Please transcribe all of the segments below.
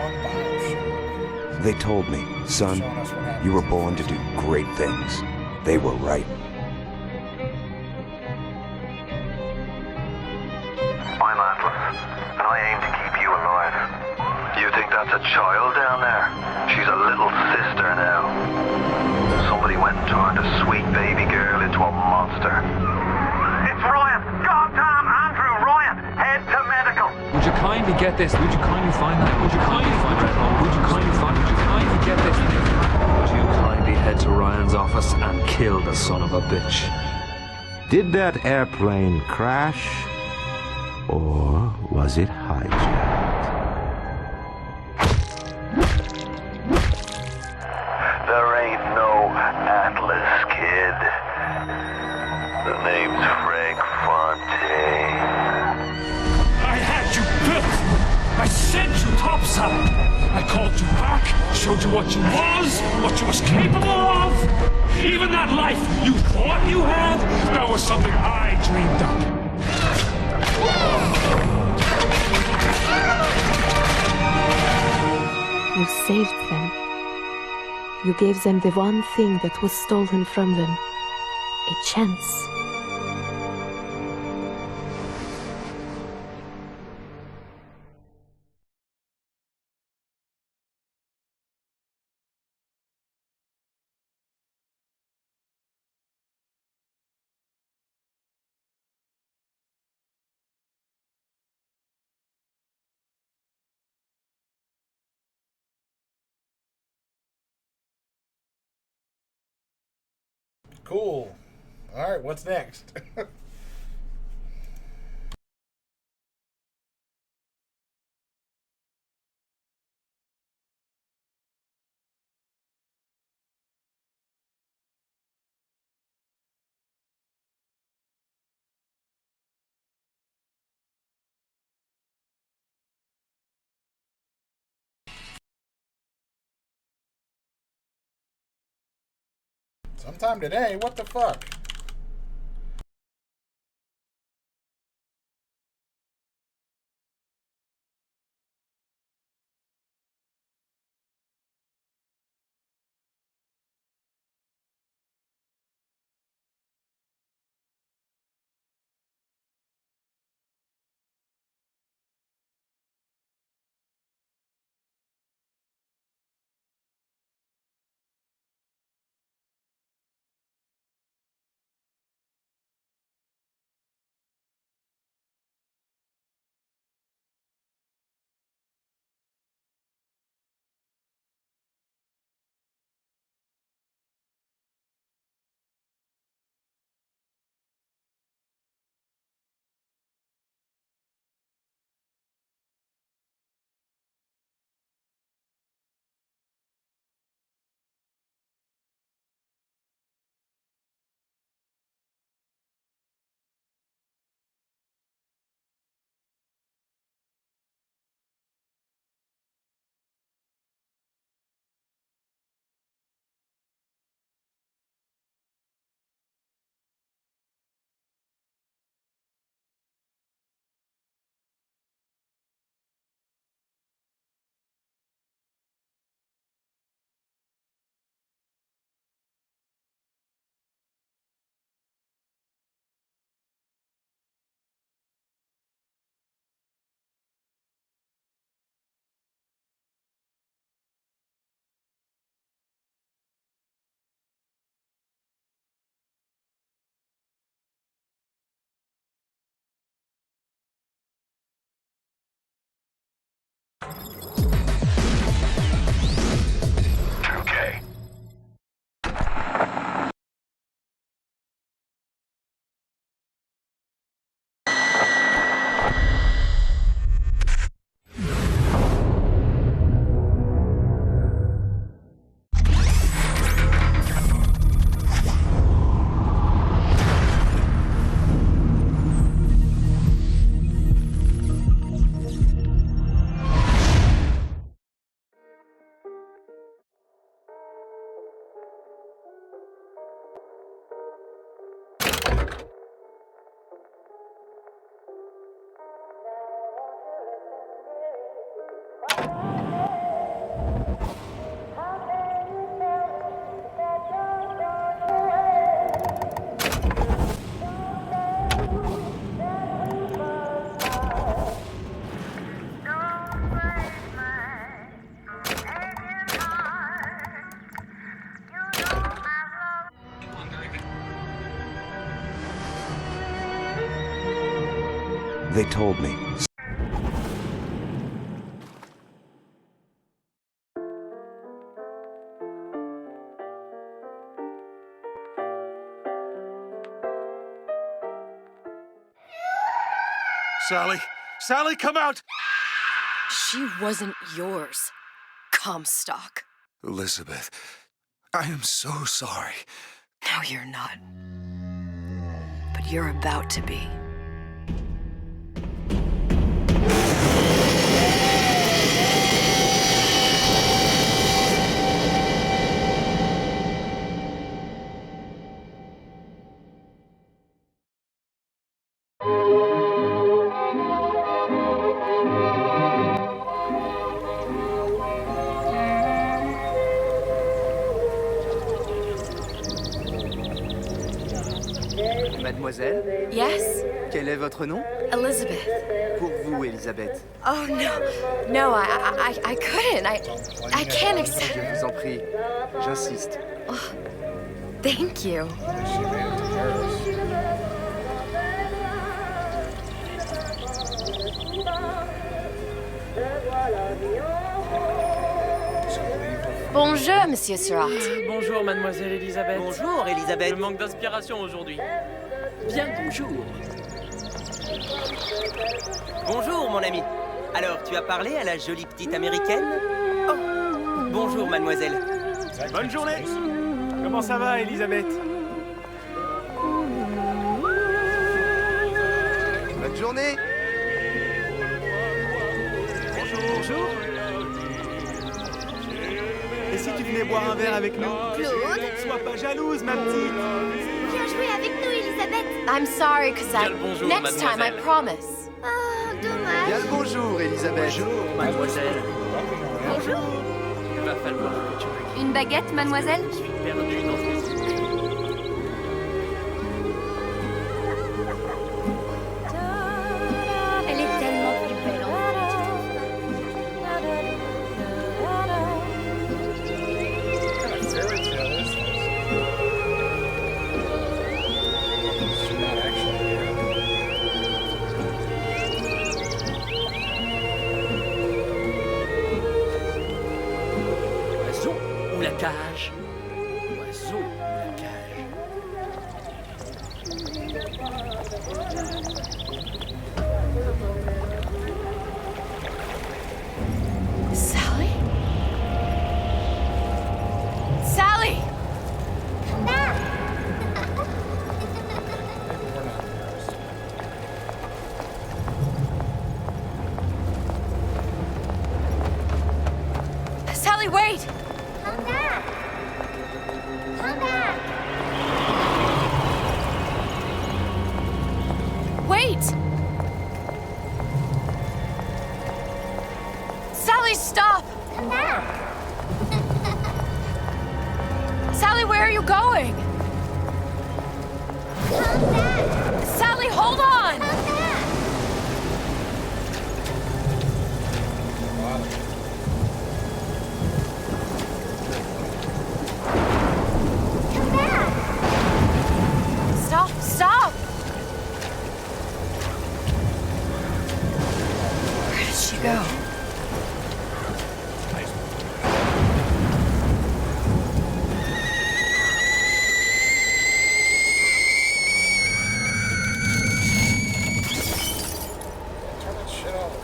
on BioShock. They told me, son, Showing us what happens. you were born to do great things. They were right. I'm Atlas, and I aim to keep you alive. You think that's a child down there? She's a little sister now. Somebody went and turned a sweet baby girl into a monster. It's Ryan! Goddamn Andrew Ryan! Head to medical! Would you kindly get this? Would you kindly find that? Would you kindly find it? Would you kindly find it? Would you kindly get this? Would you kindly head to Ryan's office and kill the son of a bitch? Did that airplane crash? Or was it hijacked? There ain't no Atlas, kid. The name's Frank Fontaine. I had you built! I sent you topside! I called you back, showed you what you was capable of! Even that life you thought you had, that was something I dreamed up. You saved them. You gave them the one thing that was stolen from them. A chance. Cool. Alright, what's next? Sometime today? What the fuck? Okay. They told me. Sally! Sally, come out! She wasn't yours, Comstock. Elizabeth, I am so sorry. No, you're not. But you're about to be. Mademoiselle, Yes? quel est votre nom? Elizabeth. Pour vous, Elisabeth. Oh, no. No, I couldn't. I can't accept. Je vous en prie, j'insiste. Thank you. She made it to Paris. Bonjour, Monsieur Surratt. Bonjour, mademoiselle Elisabeth. Bonjour, Elisabeth. Je manque d'inspiration aujourd'hui. Bien bonjour. Bonjour, mon ami. Alors, tu as parlé à la jolie petite américaine? Oh, bonjour, mademoiselle. Bonne journée. Comment ça va, Elisabeth? Bonne journée. Bonjour. Et si tu venais boire un verre avec nous? Claude? Sois pas jalouse, ma petite. Viens jouer avec nous, Elisabeth. I'm sorry, cause Bien le bonjour, next time I mademoiselle. promise. Oh, dommage. Bien le bonjour, Elisabeth. Bonjour, mademoiselle. Bonjour. Il va falloir que tu me Une baguette, mademoiselle? Je suis perdu dans ce Elle est tellement plus belle en Fairy tale is this? She's not actually here. Oiseau ou la cage? Oiseau ou la cage? Sally? Sally! Maybe we're not embarrassed. Sally, wait! Come back. Come back. Wait! Sally, stop! Come back. Sally, where are you going? Come back. Sally, hold on! Come back. Come back. Stop, stop! Where did she go? Turn that shit off.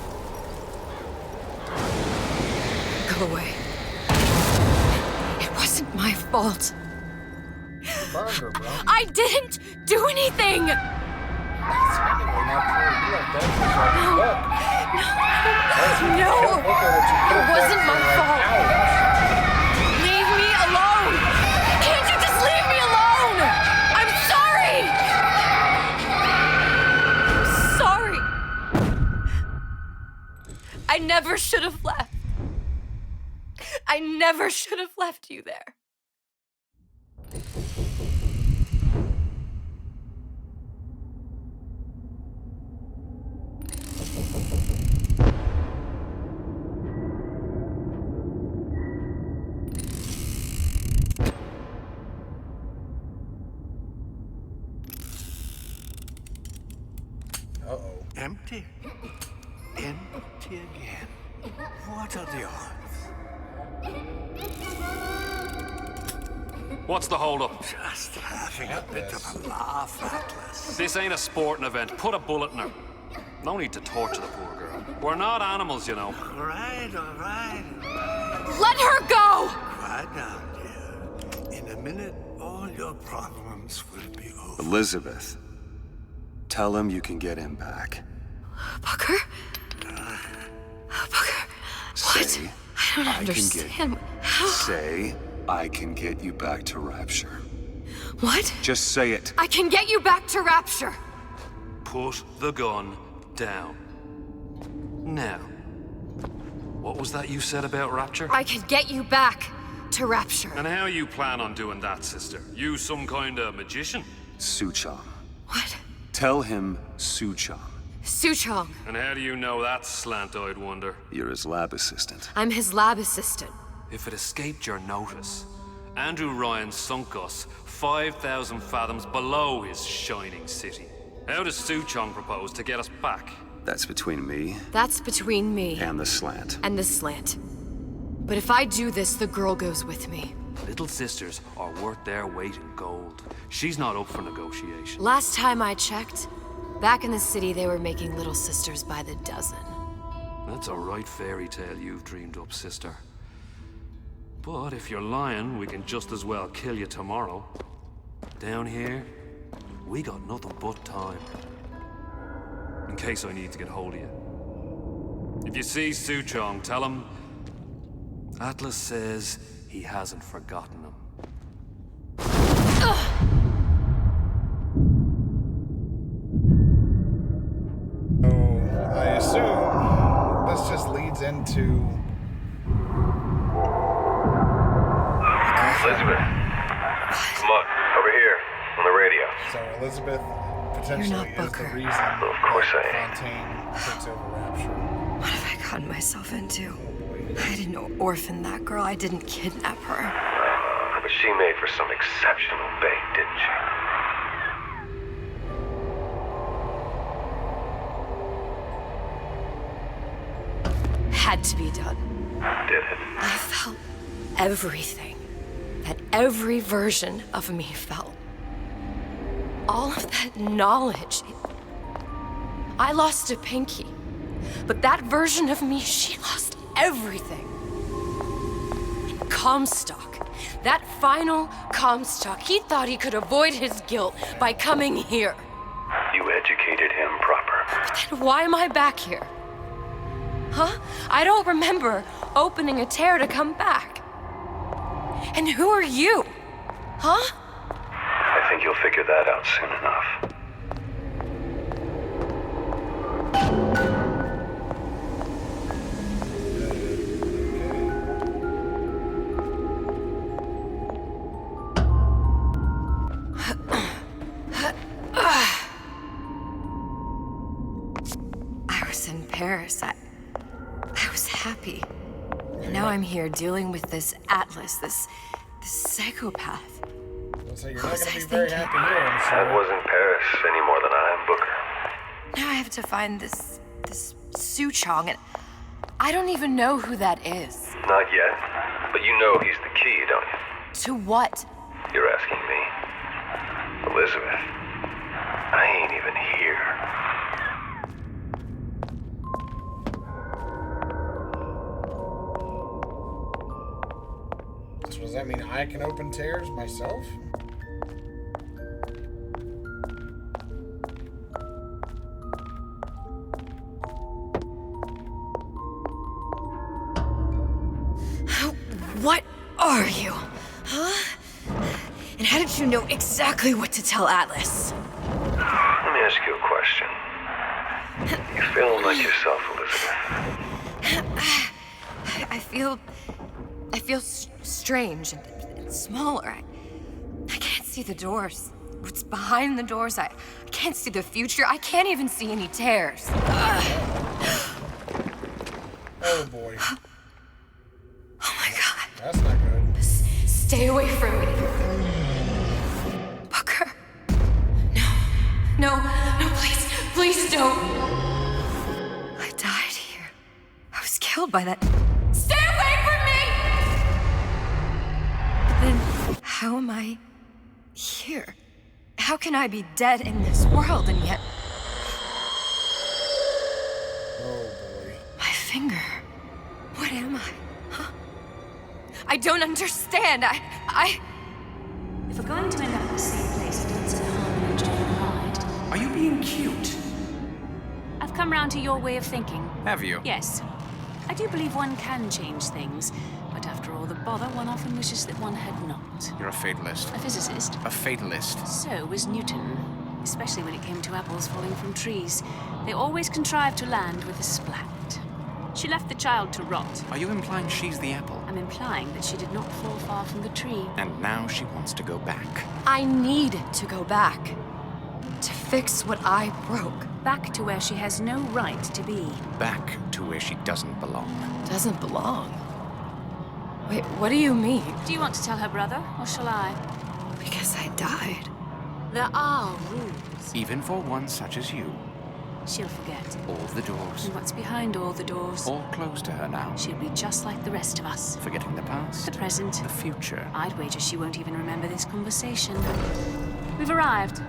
Go away. It wasn't my fault. Burned her, bro. I didn't do anything! That's technically not true. You left that for some book. No! Look at what you put It wasn't my there. fault. Ouch. Leave me alone! Can't you just leave me alone? I'm sorry! I'm sorry. I never should have left. I never should have left you there. Uh-oh. Empty. Empty. Empty again. What are the odds? What's the hold-up? Just having a bit of a laugh, Atlas. This ain't a sporting event. Put a bullet in her. No need to torture the poor girl. We're not animals, you know. All right. Let her go! Quiet down, dear. In a minute, all your problems will be over. Elizabeth, tell him you can get him back. Booker? Booker, what? Say, I don't understand. How? Say, I can get you back to Rapture. What? Just say it. I can get you back to Rapture. Put the gun down. Now, what was that you said about Rapture? I can get you back to Rapture. And how you plan on doing that, sister? You some kind of magician? Suchong. What? Tell him Suchong. Suchong. And how do you know that, slant-eyed wonder? You're his lab assistant. I'm his lab assistant. If it escaped your notice, Andrew Ryan sunk us 5,000 fathoms below his shining city. How does Suchong propose to get us back? That's between me That's between me and the slant. and the slant. But if I do this, the girl goes with me. Little sisters are worth their weight in gold. She's not up for negotiation. Last time I checked, back in the city they were making little sisters by the dozen. That's a right fairy tale you've dreamed up, sister. But if you're lying, we can just as well kill you tomorrow. Down here, we got nothing but time. In case I need to get hold of you. If you see Suchong, tell him Atlas says he hasn't forgotten him. So, I assume this just leads into... Elizabeth, come on, over here, on the radio. So Elizabeth potentially is the reason Of course I am. Fontaine takes over Rapture. What have I gotten myself into? I didn't orphan that girl. I didn't kidnap her. But she made for some exceptional bait, didn't she? Had to be done. Did it? I felt everything that every version of me felt. All of that knowledge. I lost a pinky, but that version of me, she lost everything. And Comstock, that final Comstock, he thought he could avoid his guilt by coming here. You educated him proper. But then why am I back here? Huh? I don't remember opening a tear to come back. And who are you? Huh? I think you'll figure that out soon enough. I was in Paris. I was happy. And now I'm here dealing with this Atlas, this psychopath. So you're not going to be very happy here, I'm I sure. wasn't Paris any more than I am Booker. Now I have to find this Suchong, and I don't even know who that is. Not yet, but you know he's the key, don't you? To what? You're asking me. Elizabeth, I ain't even here. So does that mean I can open tears myself? What are you? Huh? And how did you know exactly what to tell Atlas? Let me ask you a question. You feeling like yourself, Elizabeth? I feel strange and smaller. I can't see the doors. What's behind the doors? I can't see the future. I can't even see any tears. Oh boy. Oh my God. That's not good. Stay away from me. Booker. No, please don't. killed by that. Stay away from me! But then, how am I here? How can I be dead in this world and yet... Oh boy. My finger. What am I? Huh? I don't understand. If we're going to end up in the same place, it doesn't harm you to hide. Are you being cute? I've come round to your way of thinking. Have you? Yes. I do believe one can change things, but after all the bother, one often wishes that one had not. You're a fatalist. A physicist. A fatalist. So was Newton, especially when it came to apples falling from trees. They always contrived to land with a splat. She left the child to rot. Are you implying she's the apple? I'm implying that she did not fall far from the tree. And now she wants to go back. I need to go back. To fix what I broke. Back to where she has no right to be. Back to where she doesn't belong. Doesn't belong? Wait, what do you mean? Do you want to tell her brother, or shall I? Because I died. There are rules. Even for one such as you. She'll forget. All the doors. And what's behind all the doors? All closed to her now. She'll be just like the rest of us. Forgetting the past. The present. The future. I'd wager she won't even remember this conversation. We've arrived.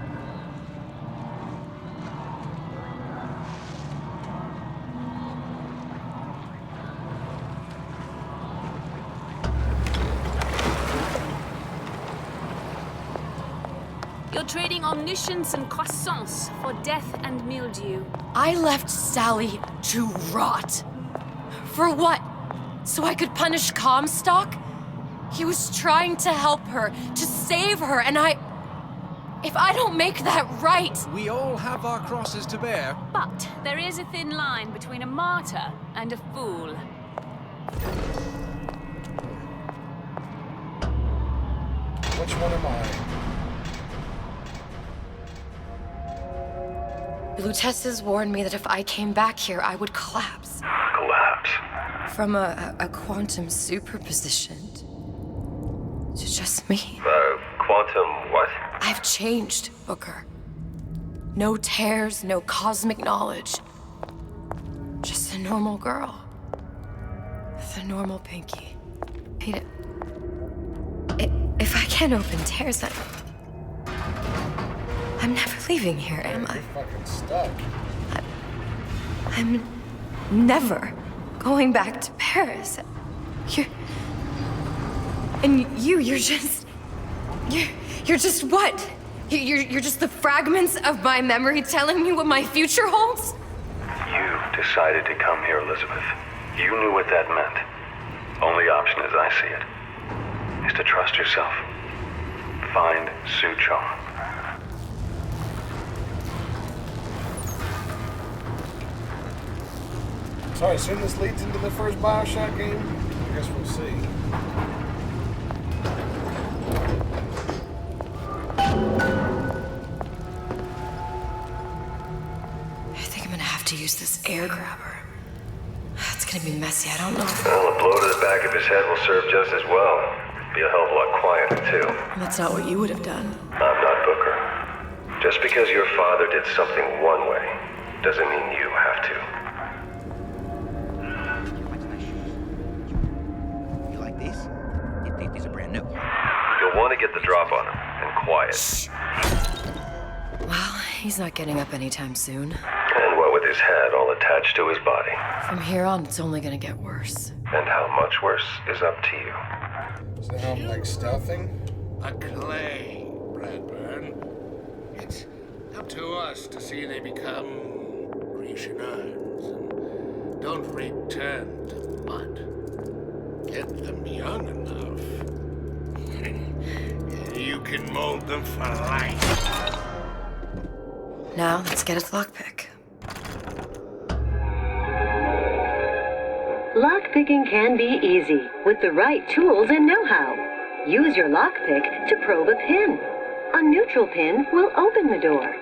You're trading omniscience and croissants for death and mildew. I left Sally to rot. For what? So I could punish Comstock? He was trying to help her, to save her, and if I don't make that right... We all have our crosses to bear. But there is a thin line between a martyr and a fool. Which one am I? Lutesses warned me that if I came back here, I would collapse. Collapse? From a quantum superposition to just me. Quantum what? I've changed, Booker. No tears, no cosmic knowledge. Just a normal girl. With a normal pinky. If I can't open tears, I'm never leaving here, am I? You're fucking stuck. I'm never going back to Paris. You're just what? You're just the fragments of my memory telling me what my future holds? You decided to come here, Elizabeth. You knew what that meant. Only option, as I see it, is to trust yourself. Find Sue Chong. So I assume this leads into the first BioShock game? I guess we'll see. I think I'm gonna have to use this air grabber. It's gonna be messy, I don't know. Well, a blow to the back of his head will serve just as well. Be a hell of a lot quieter, too. That's not what you would have done. I'm not Booker. Just because your father did something one way, doesn't mean you have to. You like these? These are brand new. You'll want to get the drop on him, and quiet. Well, he's not getting up anytime soon. And what with his head all attached to his body. From here on, it's only gonna get worse. And how much worse is up to you. Is that how I'm like stealthing? A clay, Bradburn. It's up to us to see they become Grecian urns and don't return to the mud. Get them young enough. You can mold them for life. Now, let's get its lockpick. Lockpicking can be easy with the right tools and know-how. Use your lockpick to probe a pin. A neutral pin will open the door.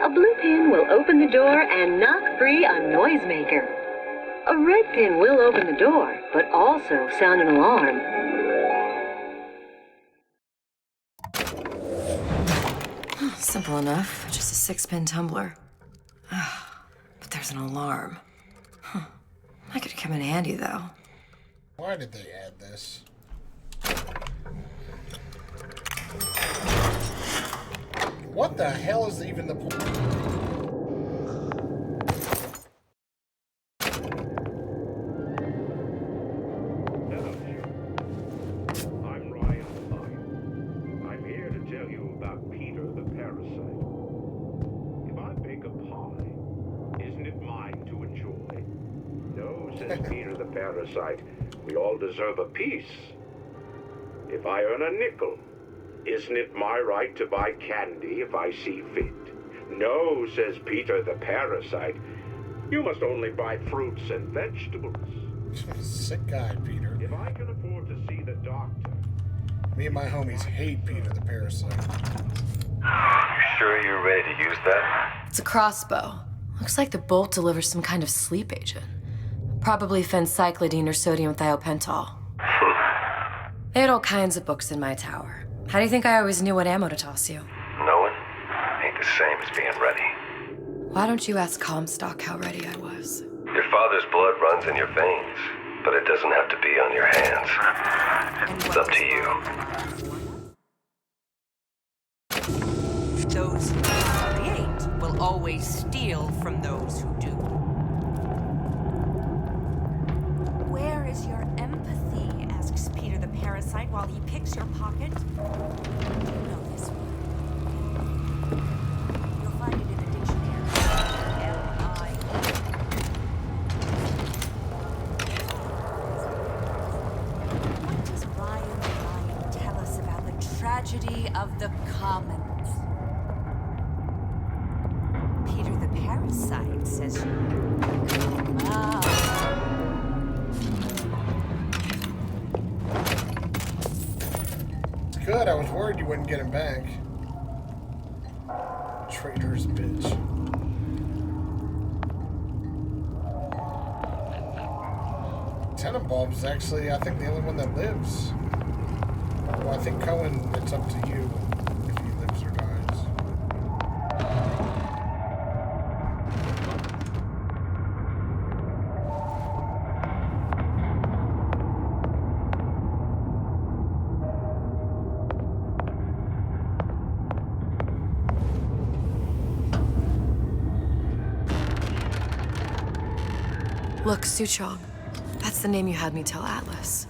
A blue pin will open the door and knock free a noisemaker. A red pin will open the door, but also sound an alarm. Simple enough. Just a 6-pin tumbler. But there's an alarm. That could come in handy, though. Why did they add this? What the hell is even the point? I'm Ryan Lyon. I'm here to tell you about Peter the Parasite. If I bake a pie, isn't it mine to enjoy? No, says Peter the Parasite. We all deserve a piece. If I earn a nickel, isn't it my right to buy candy if I see fit? No, says Peter the Parasite. You must only buy fruits and vegetables. Sick guy, Peter. If I can afford to see the doctor... Me and my homies hate Peter the Parasite. You sure you're ready to use that? It's a crossbow. Looks like the bolt delivers some kind of sleep agent. Probably phencyclidine or sodium thiopental. They had all kinds of books in my tower. How do you think I always knew what ammo to toss you? Knowing ain't the same as being ready. Why don't you ask Comstock how ready I was? Your father's blood runs in your veins, but it doesn't have to be on your hands. It's up to you. Those who create will always steal from those who do. Where is your empathy? Asks Peter the Parasite while he picks your pocket. You know this one. You'll find it in the dictionary. L-I. What does Ryan tell us about the tragedy of the commons? Peter the Parasite says come out. Good, I was worried you wouldn't get him back. Traitor's bitch. Tenenbaum is actually, I think, the only one that lives. Well, I think Cohen, it's up to you if he lives or dies. Look, Suchong. That's the name you had me tell Atlas.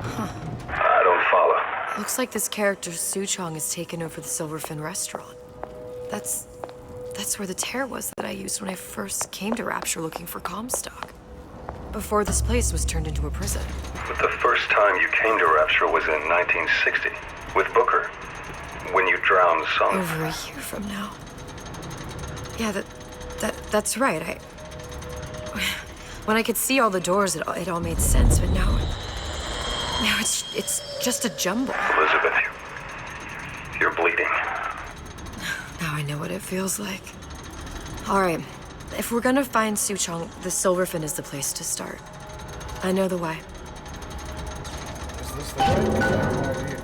Huh. I don't follow. Looks like this character, Suchong, has taken over the Silverfin restaurant. That's where the tear was that I used when I first came to Rapture looking for Comstock. Before this place was turned into a prison. But the first time you came to Rapture was in 1960, with Booker. When you drowned some... Over a year from now. Yeah, that's right. When I could see all the doors, it all made sense, but now it's just a jumble. Elizabeth, you're bleeding. Now I know what it feels like. All right, if we're gonna find Suchong, the Silverfin is the place to start. I know the way. Is this the way? I have no idea.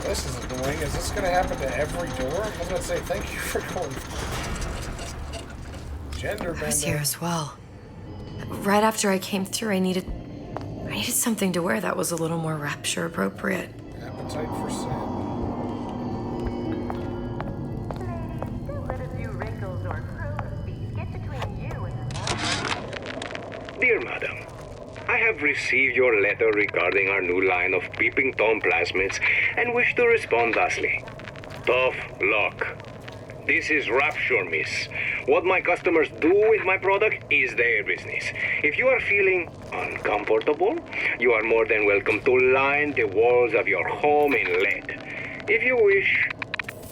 This is annoying. Is this going to happen to every door? I was going to say, thank you for going. Gender bender. I was here as well. Right after I came through, I needed something to wear that was a little more Rapture appropriate. Appetite for sin. Dear Madam, I have received your letter regarding our new line of peeping Tom plasmids and wish to respond thusly. Tough luck. This is Rapture, miss. What my customers do with my product is their business. If you are feeling uncomfortable, you are more than welcome to line the walls of your home in lead. If you wish,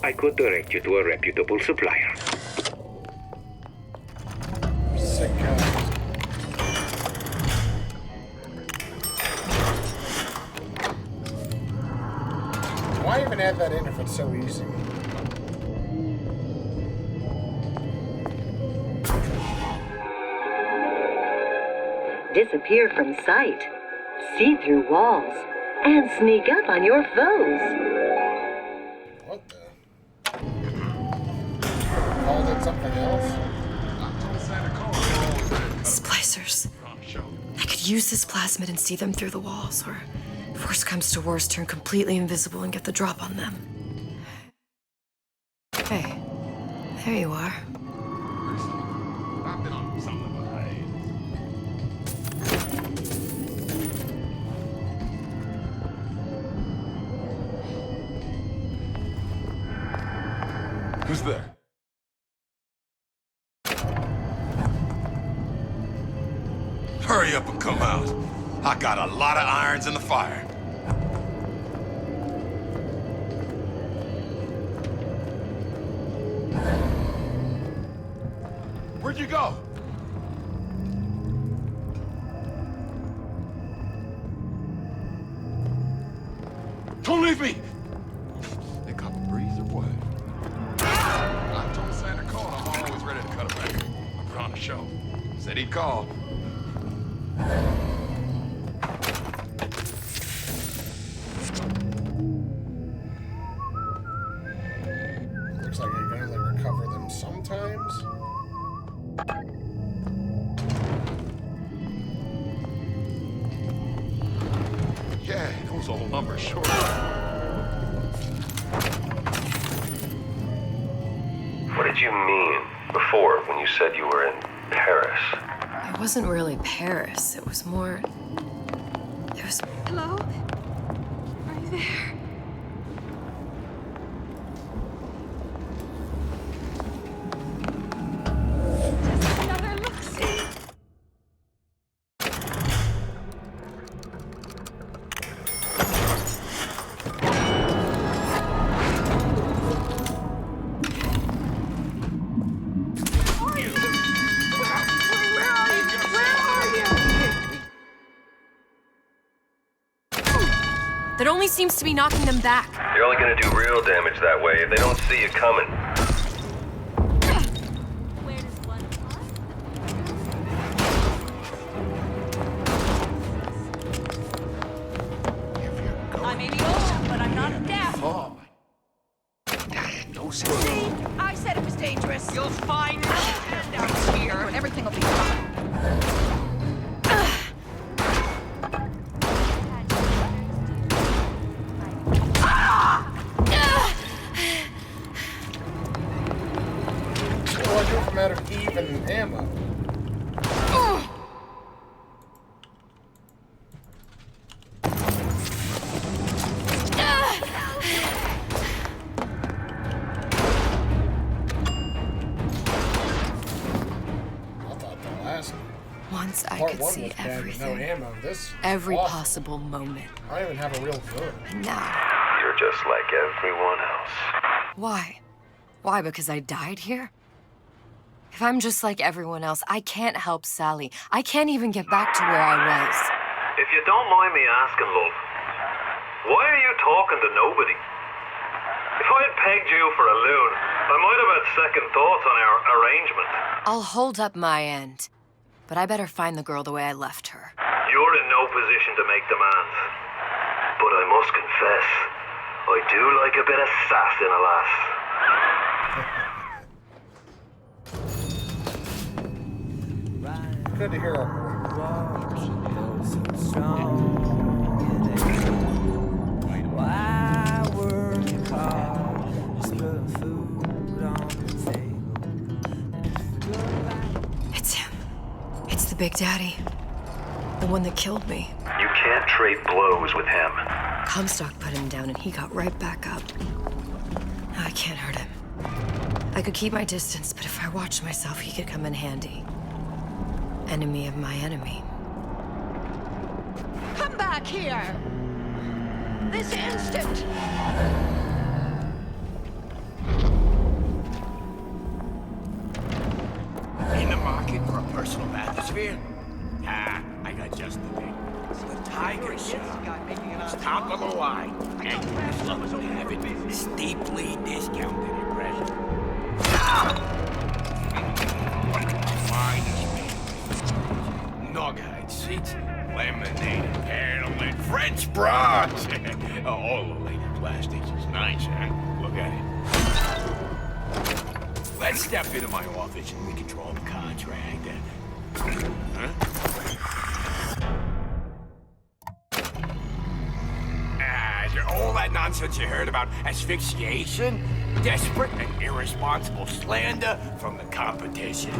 I could direct you to a reputable supplier. Sick guy. Why even add that in if it's so easy? Disappear from sight. see through walls and sneak up on your foes. What the? Called it something else? Splicers. I could use this plasmid and see them through the walls, or if worst comes to worst, turn completely invisible and get the drop on them. Hey, there you are. I've been on something behind. Who's there? Hurry up and come out. I got a lot of irons in the fire. Where'd you go? Don't leave me! They caught the breeze or what? I told Santa Claus I'm always ready to cut a record. I put on a show. Said he'd call. Looks like I can only recover them sometimes. Yeah, those old numbers short. What did you mean before when you said you were in Paris? It wasn't really Paris. It was more... It was... Hello? Are you there? Another look-see. That only seems to be knocking them back. You're only gonna do real damage that way if they don't see you coming. I may be old, but I'm not deaf. Oh. No, see, I said it was dangerous. You'll find down here, and everything will be fine. What do I do if I'm out of even ammo? Once I Part could one see was bad with everything. no ammo. This Every awesome. possible moment. I don't even have a real gun. And now, You're just like everyone else. why? Why, because I died here? If I'm just like everyone else, I can't help Sally. I can't even get back to where I was. If you don't mind me asking, love, why are you talking to nobody? If I had pegged you for a loon, I might have had second thoughts on our arrangement. I'll hold up my end. But I better find the girl the way I left her. You're in no position to make demands. But I must confess, I do like a bit of sass in a lass. Good to hear her. Why work hard? Just put food on the table. It's him. It's the Big Daddy. The one that killed me. You can't trade blows with him. Comstock put him down and he got right back up. Now I can't hurt him. I could keep my distance, but if I watched myself, he could come in handy. Enemy of my enemy. Come back here! This instant! In the market for a personal bathysphere? Ah, I got just the thing. It's the tiger shot. It's top of the line. And as long as I have it, steeply discounted impression. Minus me. Noghide seats, lemonade, pear porcelain, French bronze. Oh, all the lady plastics is nice, huh? Look at it. Let's step into my office and we control the contract. Huh? All that nonsense you heard about asphyxiation, desperate and irresponsible slander from the competition.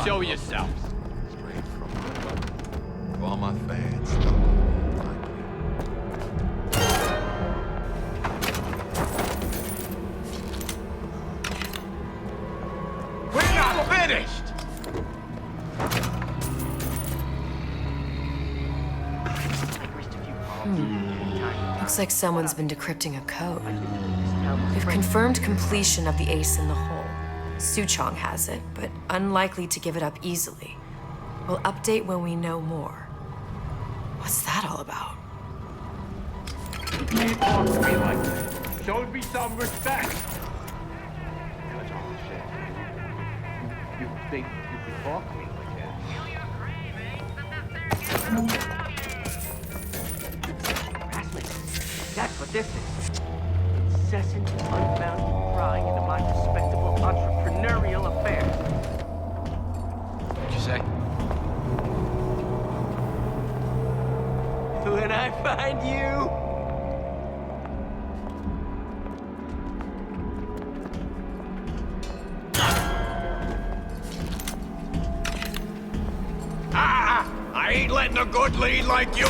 Show yourself. Straight from my heart. To all my fans. We're not finished! Looks like someone's been decrypting a code. We've confirmed completion of the ace in the hole. Suchong has it, but unlikely to give it up easily. We'll update when we know more. What's that all about? You can't talk to me like that. Show me some respect. That's all I'm saying. You think you can talk to me like that? Harassment. That's what this is. Incessant, unbounded prying into my respectable entrepreneurial affairs. What'd you say? When I find you... I ain't letting a good lead like you...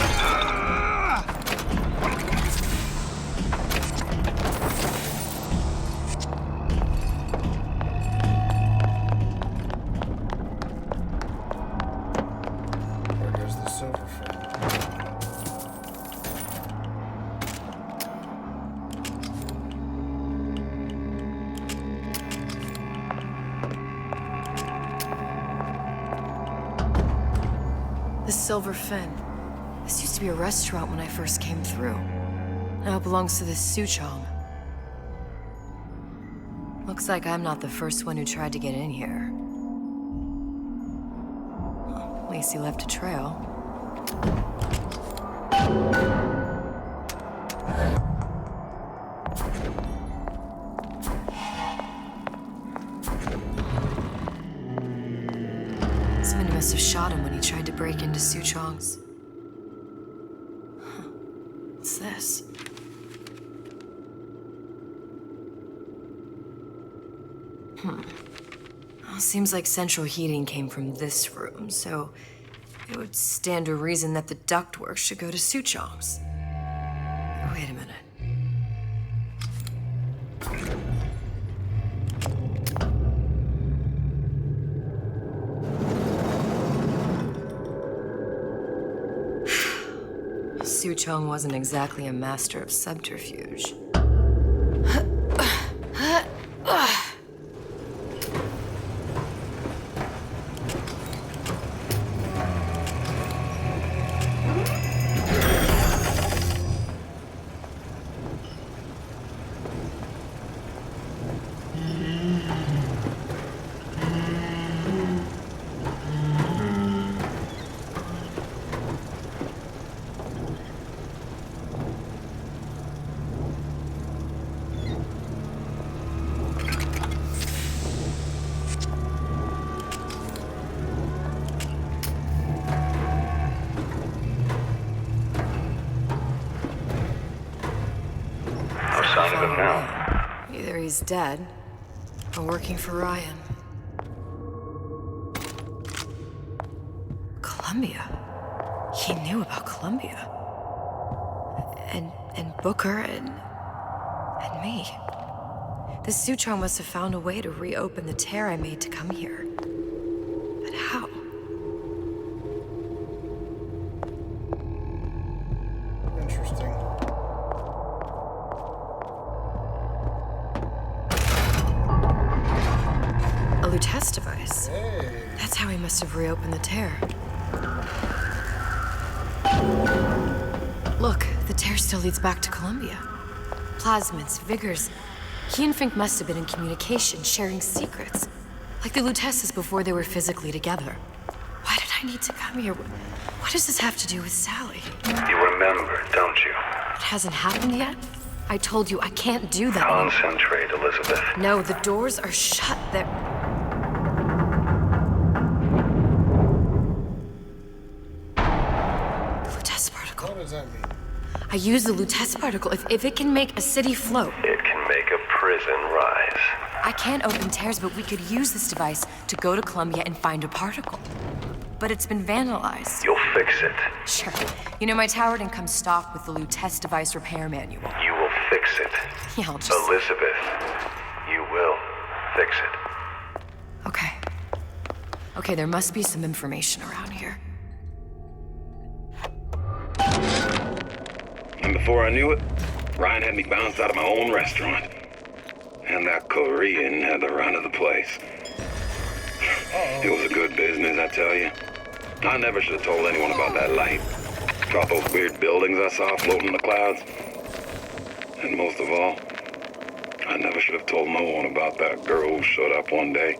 The Silver Fin. This used to be a restaurant when I first came through. Now it belongs to this Suchong. Looks like I'm not the first one who tried to get in here. Well, at least he left a trail. Somebody must have shot him when he tried to break into Suchong's. Huh. What's this? Well, seems like central heating came from this room, so it would stand to reason that the ductwork should go to Suchong's. Wait a minute. Suchong wasn't exactly a master of subterfuge. Either he's dead, or working for Ryan. Columbia. he knew about Columbia. And Booker and me. The Suchong must have found a way to reopen the tear I made to come here. But how? Interesting. A Lutece device. Hey. That's how he must have reopened the tear. Look, the tear still leads back to Columbia. Plasmids, Vigors. He and Fink must have been in communication, sharing secrets. Like the Luteces before they were physically together. Why did I need to come here? What does this have to do with Sally? You remember, don't you? It hasn't happened yet? I told you I can't do that. Concentrate, Elizabeth. No, the doors are shut. They're... The Lutece particle. What does that mean? I use the Lutece particle. If it can make a city float. It can make a prison rise. I can't open tears, but we could use this device to go to Columbia and find a particle. But it's been vandalized. You'll fix it. Sure. You know, my tower didn't come stocked with the Lutece device repair manual. You will fix it. Yeah, I'll just... Elizabeth, you will fix it. Okay. Okay, there must be some information around here. And before I knew it, Ryan had me bounced out of my own restaurant. And that Korean had the run of the place. It was a good business, I tell you. I never should have told anyone about that light. About those weird buildings I saw floating in the clouds. And most of all, I never should have told no one about that girl who showed up one day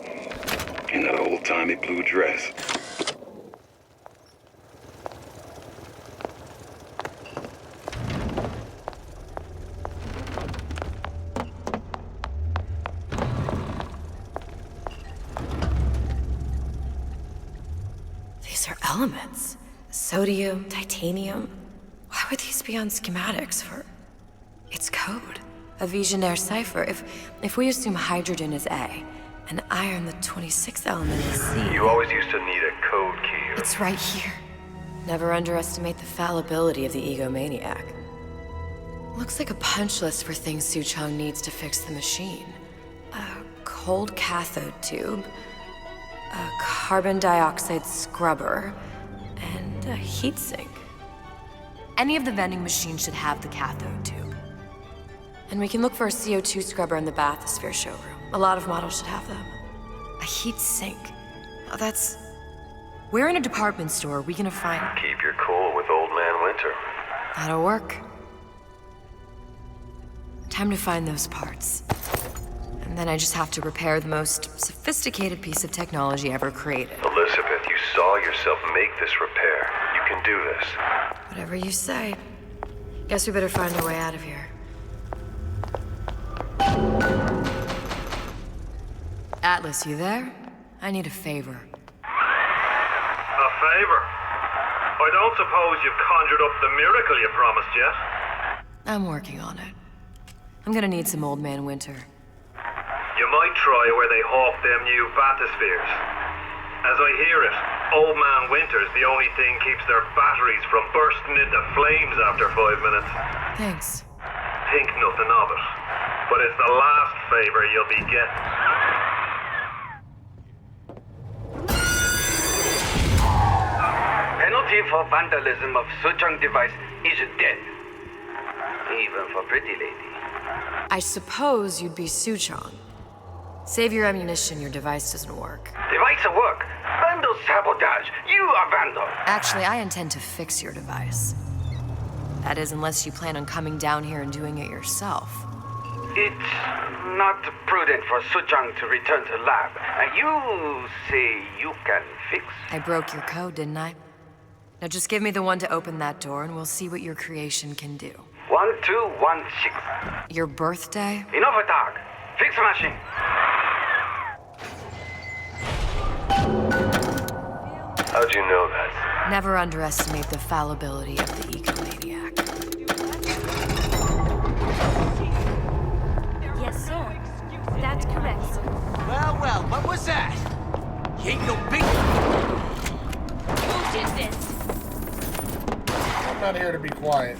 in that old-timey blue dress. These are elements. Sodium, titanium. Why would these be on schematics for... It's code. A Visionaire cipher. If we assume hydrogen is A, and iron, the 26th element, is C... You always used to need a code key. It's right here. Never underestimate the fallibility of the egomaniac. Looks like a punch list for things Suchong needs to fix the machine. A cold cathode tube, a carbon dioxide scrubber, and a heatsink. Any of the vending machines should have the cathode tube. And we can look for a CO2 scrubber in the bathysphere showroom. A lot of models should have them. A heatsink. Oh, that's... Where in a department store are we gonna find... Keep your cool with Old Man Winter. That'll work. Time to find those parts. And then I just have to repair the most sophisticated piece of technology ever created. Elizabeth, you saw yourself make this repair. You can do this. Whatever you say. Guess we better find our way out of here. Atlas, you there? I need a favor. A favor? I don't suppose you've conjured up the miracle you promised yet? I'm working on it. I'm gonna need some Old Man Winter. You might try where they hawk them new bathyspheres. As I hear it, Old Man Winter's the only thing keeps their batteries from bursting into flames after 5 minutes. Thanks. Think nothing of it. But it's the last favor you'll be getting. Penalty for vandalism of Suchong device is death. Even for pretty lady. I suppose you'd be Suchong. Save your ammunition, your device doesn't work. Device at work. Vandal sabotage. You are vandal. Actually, I intend to fix your device. That is, unless you plan on coming down here and doing it yourself. It's not prudent for Suchong to return to lab. You say you can fix? I broke your code, didn't I? Now just give me the one to open that door and we'll see what your creation can do. 1216. Your birthday? Enough attack. Fix the machine. How'd you know that? Never underestimate the fallibility of the egomaniac. Yes, sir. That's correct, sir. Well, what was that? You ain't no big... Who did this? quiet.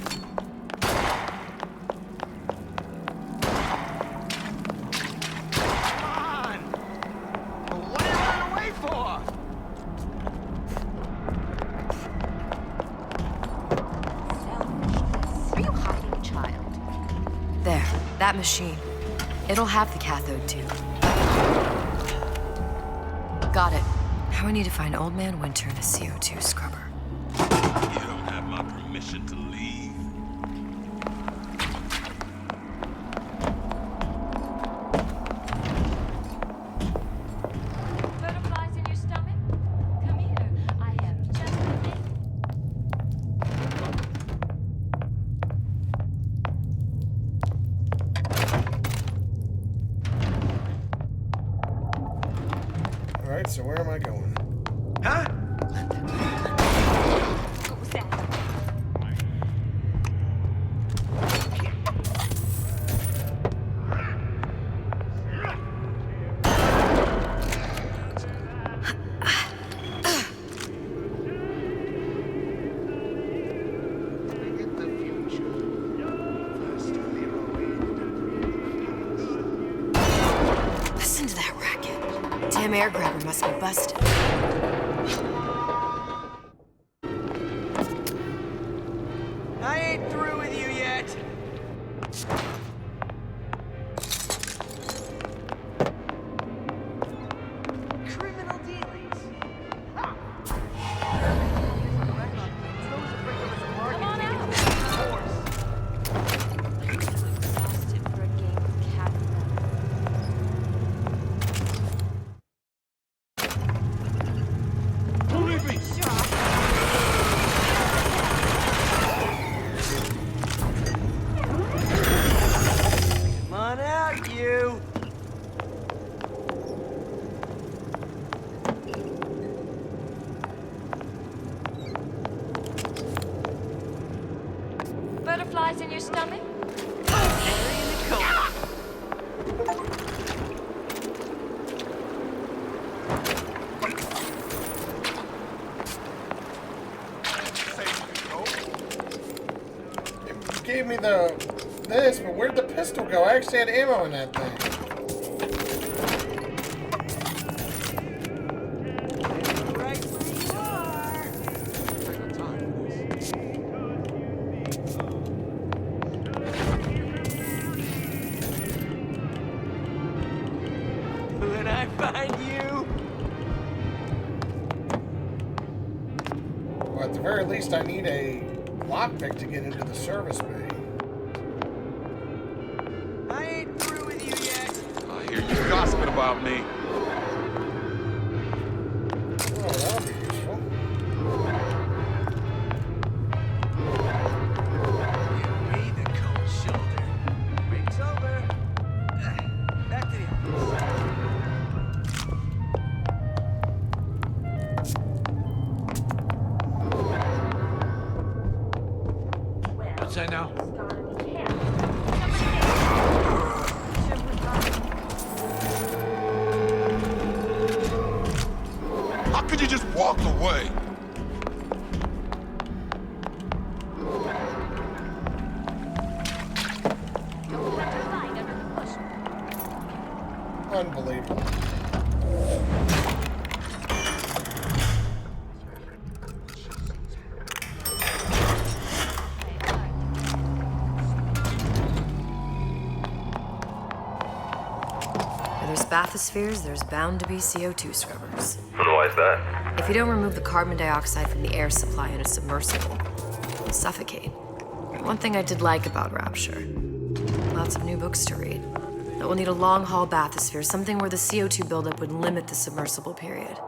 What are you running away for? Are you hiding a child? There, that machine. It'll have the cathode tube. Got it. Now I need to find Old Man Winter and a CO2 scrubber. You don't have my permission to leave. Butterflies in your stomach? Come here. I have just the thing. Alright, so where am I going? Huh? What was that? Listen to that racket. Damn air grabber must be busted. I ain't through with you yet. Criminal dealings. Ha! Come on out. Exhausted for a game of cat and mouse. Don't leave me! Come on out, you. Butterflies in your stomach? You gave me this, but where'd the pistol go? I actually had ammo in that thing. Right where you are. When I find you. Well, at the very least, I need a lockpick to get into the service bay. I ain't through with you yet. I hear you gossiping about me. Oh, that'll be useful. Give me the cold shoulder. Break's over. Back to the What's that now? How could you just walk away? Unbelievable. Where there's bathyspheres, there's bound to be CO2 scrubbers. And why is that? If you don't remove the carbon dioxide from the air supply in a submersible, you'll suffocate. One thing I did like about Rapture, lots of new books to read. That will need a long-haul bathysphere, something where the CO2 buildup would limit the submersible period.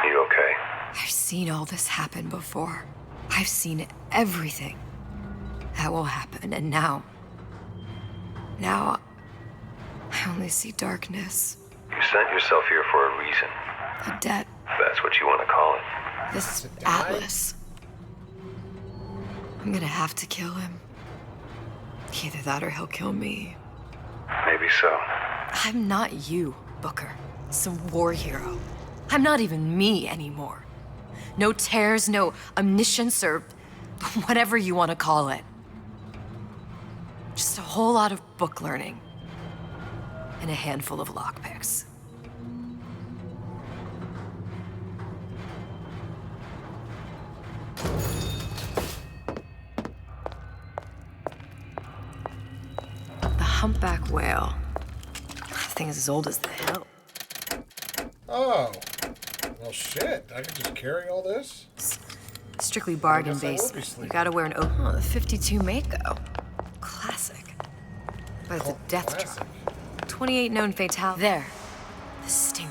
You okay? I've seen all this happen before. I've seen everything that will happen, and now I only see darkness. You sent yourself here for a reason. A debt. That's what you want to call it. This Atlas. I'm gonna have to kill him. Either that or he'll kill me. Maybe so. I'm not you, Booker. Some war hero. I'm not even me anymore. No tears, no omniscience, or whatever you want to call it. Just a whole lot of book learning. And a handful of lockpicks. The humpback whale. The thing is as old as the hill. Oh. Well, shit. I can just carry all this? Strictly bargain I guess I will based. be You sleeping. gotta wear an the 52 Mako. Classic. But it's a death Classic. drop. 28 known fatalities. There. The Stingray.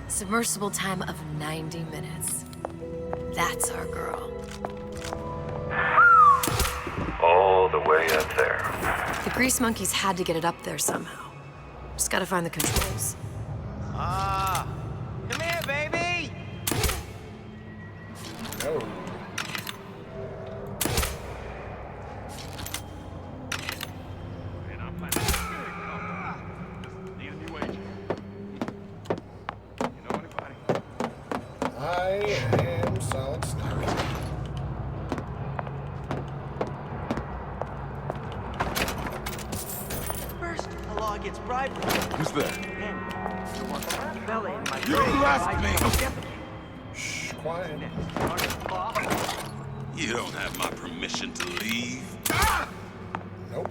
Submersible time of 90 minutes. That's our girl. All the way up there. The grease monkeys had to get it up there somehow. Just gotta find the controls. Ah, come here, baby. No. I am Solid Snake. First, the law gets bribery. Who's there? You left me! Shh, quiet. You don't have my permission to leave. Nope.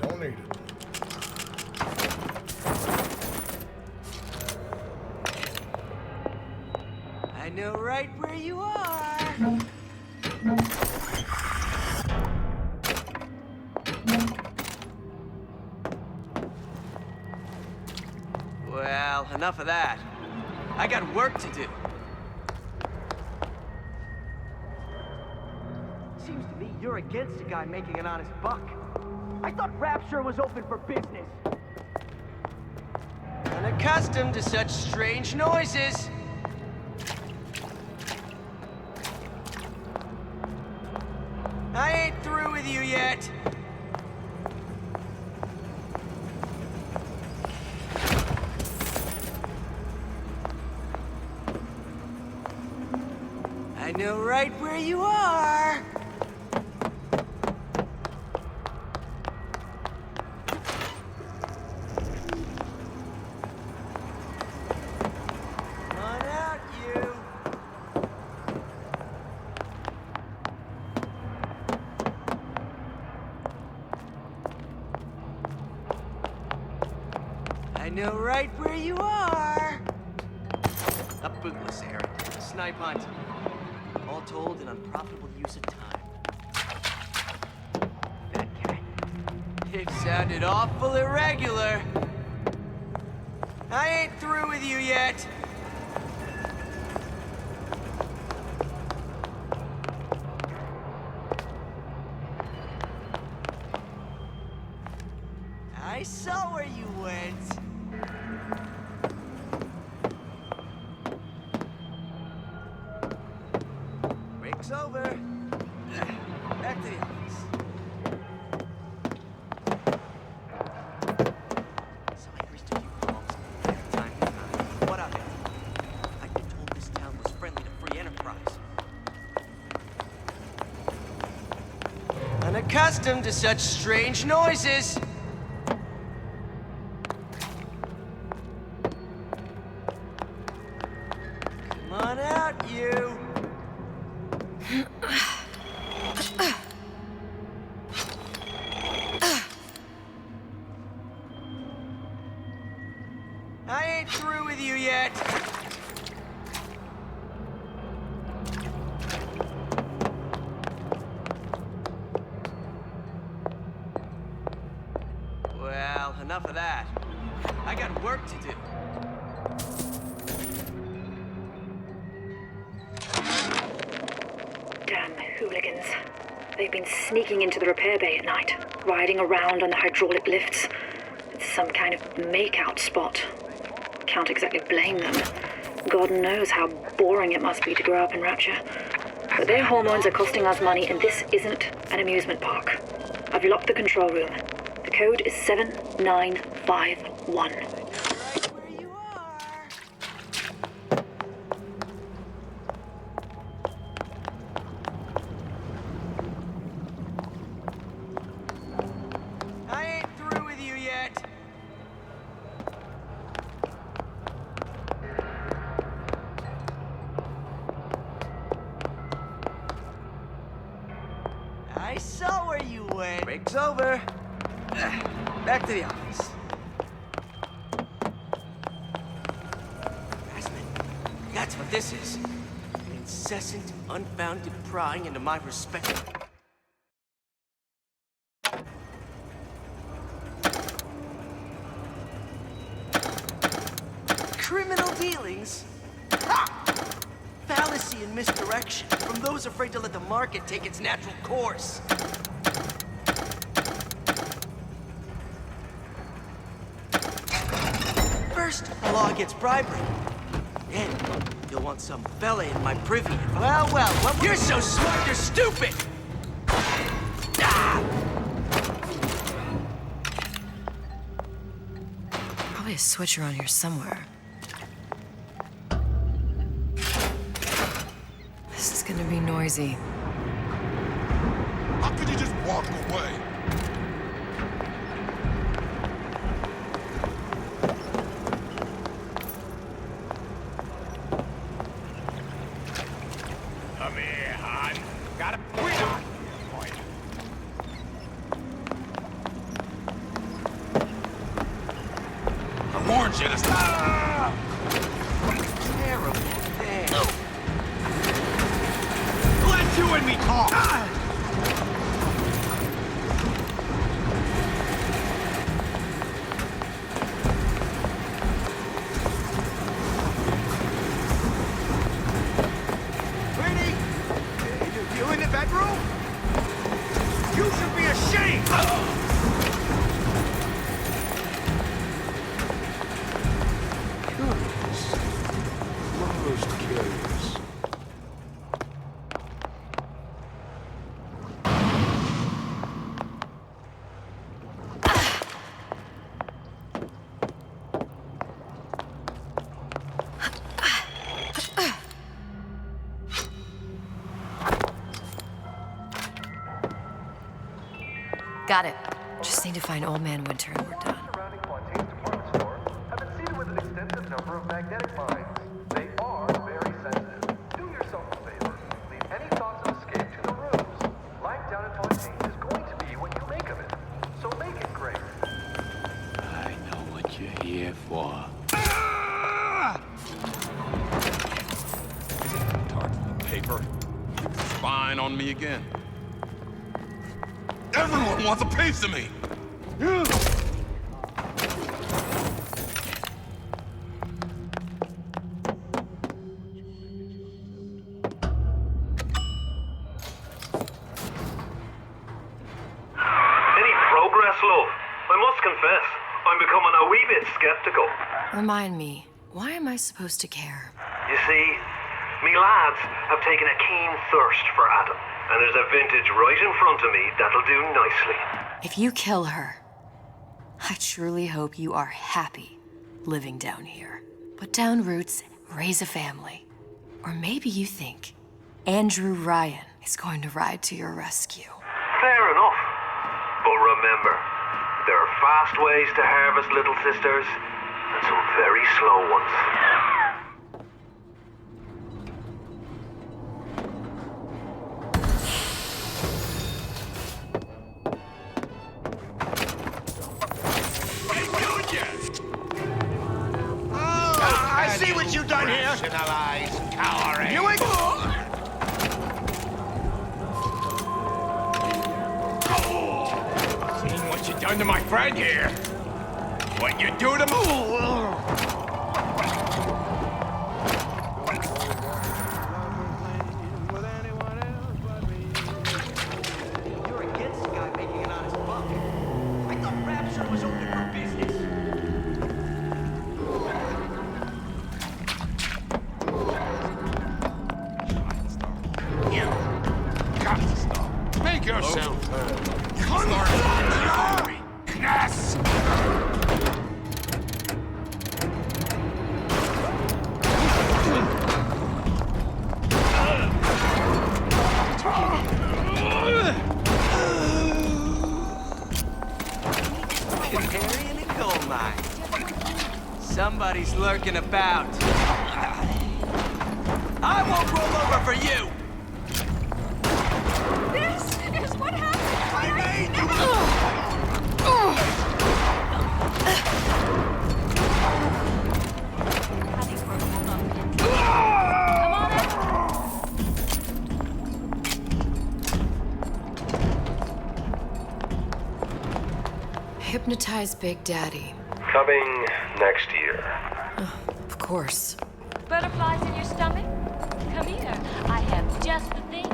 Don't need it. I know right where you are. Well, enough of that. I got work to do. Seems to me you're against a guy making an honest buck. I thought Rapture was open for business. Unaccustomed to such strange noises. I ain't through with you yet. I know right where you are. Come on out, you. I know right where you are. A bootless errand, a snipe hunt. All told, an unprofitable use of time. That cat. It sounded awful irregular. I ain't through with you yet. I saw where you went. Break's over. Back to the office. So I greased a few palms. Time to time. What of it? I've been told this town was friendly to free enterprise. Unaccustomed to such strange noises. Come on out, you. I ain't through with you yet. Well, enough of that. I got work to do. Damn hooligans. They've been sneaking into the repair bay at night, riding around on the hydraulic lifts. It's some kind of make-out spot. Can't exactly blame them. God knows how boring it must be to grow up in Rapture. But their hormones are costing us money, and this isn't an amusement park. I've locked the control room. The code is 7951. Break's over. Back to the office. Harassment. That's what this is. An incessant, unbounded prying into my respect. Criminal dealings? Ha! Fallacy and misdirection from those afraid to let the market take its natural course. First, the law gets bribery. Then, you'll want some fella in my privy. Well, you're so smart, you're stupid! Ah! Probably a switch around here somewhere. This is gonna be noisy. How could you just walk away? Come here, hon. Got a quit on you. I warned you to stop! Terrible thing. Let you and me talk! Pretty? You in the bedroom? You should be ashamed! Most curious. Got it. Just need to find Old Man Winter and we're done. I know what you're here for. Tart for the paper. Spying on me again. Everyone wants a piece of me! I must confess, I'm becoming a wee bit skeptical. Remind me, why am I supposed to care? You see, me lads have taken a keen thirst for Adam, and there's a vintage right in front of me that'll do nicely. If you kill her, I truly hope you are happy living down here. Put down roots, raise a family. Or maybe you think Andrew Ryan is going to ride to your rescue. Fair enough. But remember, there are fast ways to harvest little sisters, and some very slow ones. I see what you've done here. Rationalize, cowering. You ain't... Seen what you done to my friend here. What you do to me? You're against the guy making an honest buck. I thought Rapture was open for business. Got to stop. Make yourself heard. You can start. Yes! Canary in a coal mine. Somebody's lurking about. I won't roll over for you! This is what happened! I made Hypnotize Big Daddy. Coming next year. Of course. Butterflies in your stomach? Come here. I have just the thing.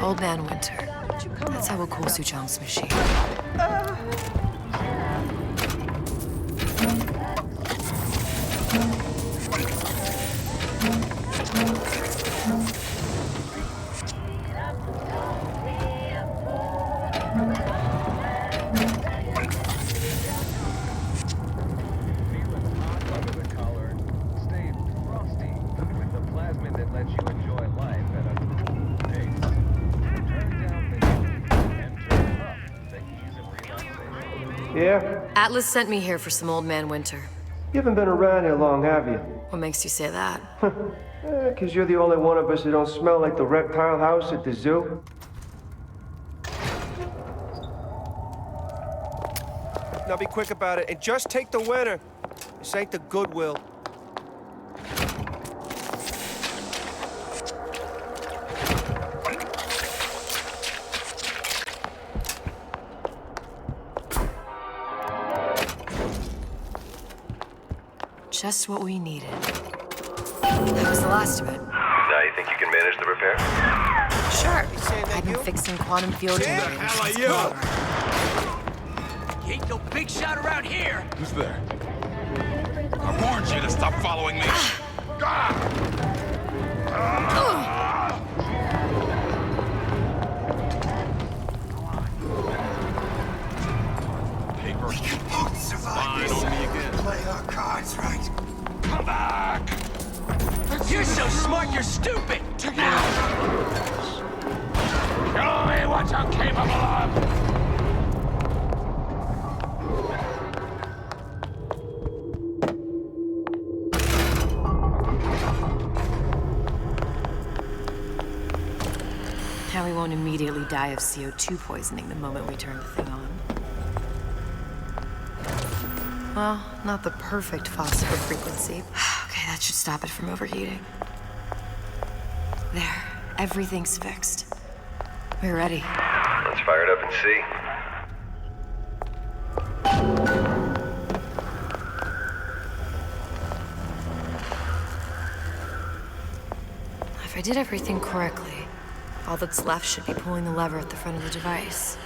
Old Man Winter. That's how we'll cool Suchong's machine. Yeah? Atlas sent me here for some Old Man Winter. You haven't been around here long, have you? What makes you say that? 'Cause you're the only one of us that don't smell like the reptile house at the zoo. Now be quick about it and just take the winner. This ain't the Goodwill. Just what we needed. That was the last of it. Now you think you can manage the repair? Sure. I've been fixing quantum field generators. hell are you? You ain't no big shot around here. Who's there? I warned you to stop following me. Paper. We won't survive Fine this. on me again. Play our cards right. Come back. You're so smart, you're stupid. Now. Show me what you're capable of. Now we won't immediately die of CO2 poisoning the moment we turn the thing on. Well, not the perfect phosphor frequency. Okay, that should stop it from overheating. There, everything's fixed. We're ready. Let's fire it up and see. If I did everything correctly, all that's left should be pulling the lever at the front of the device.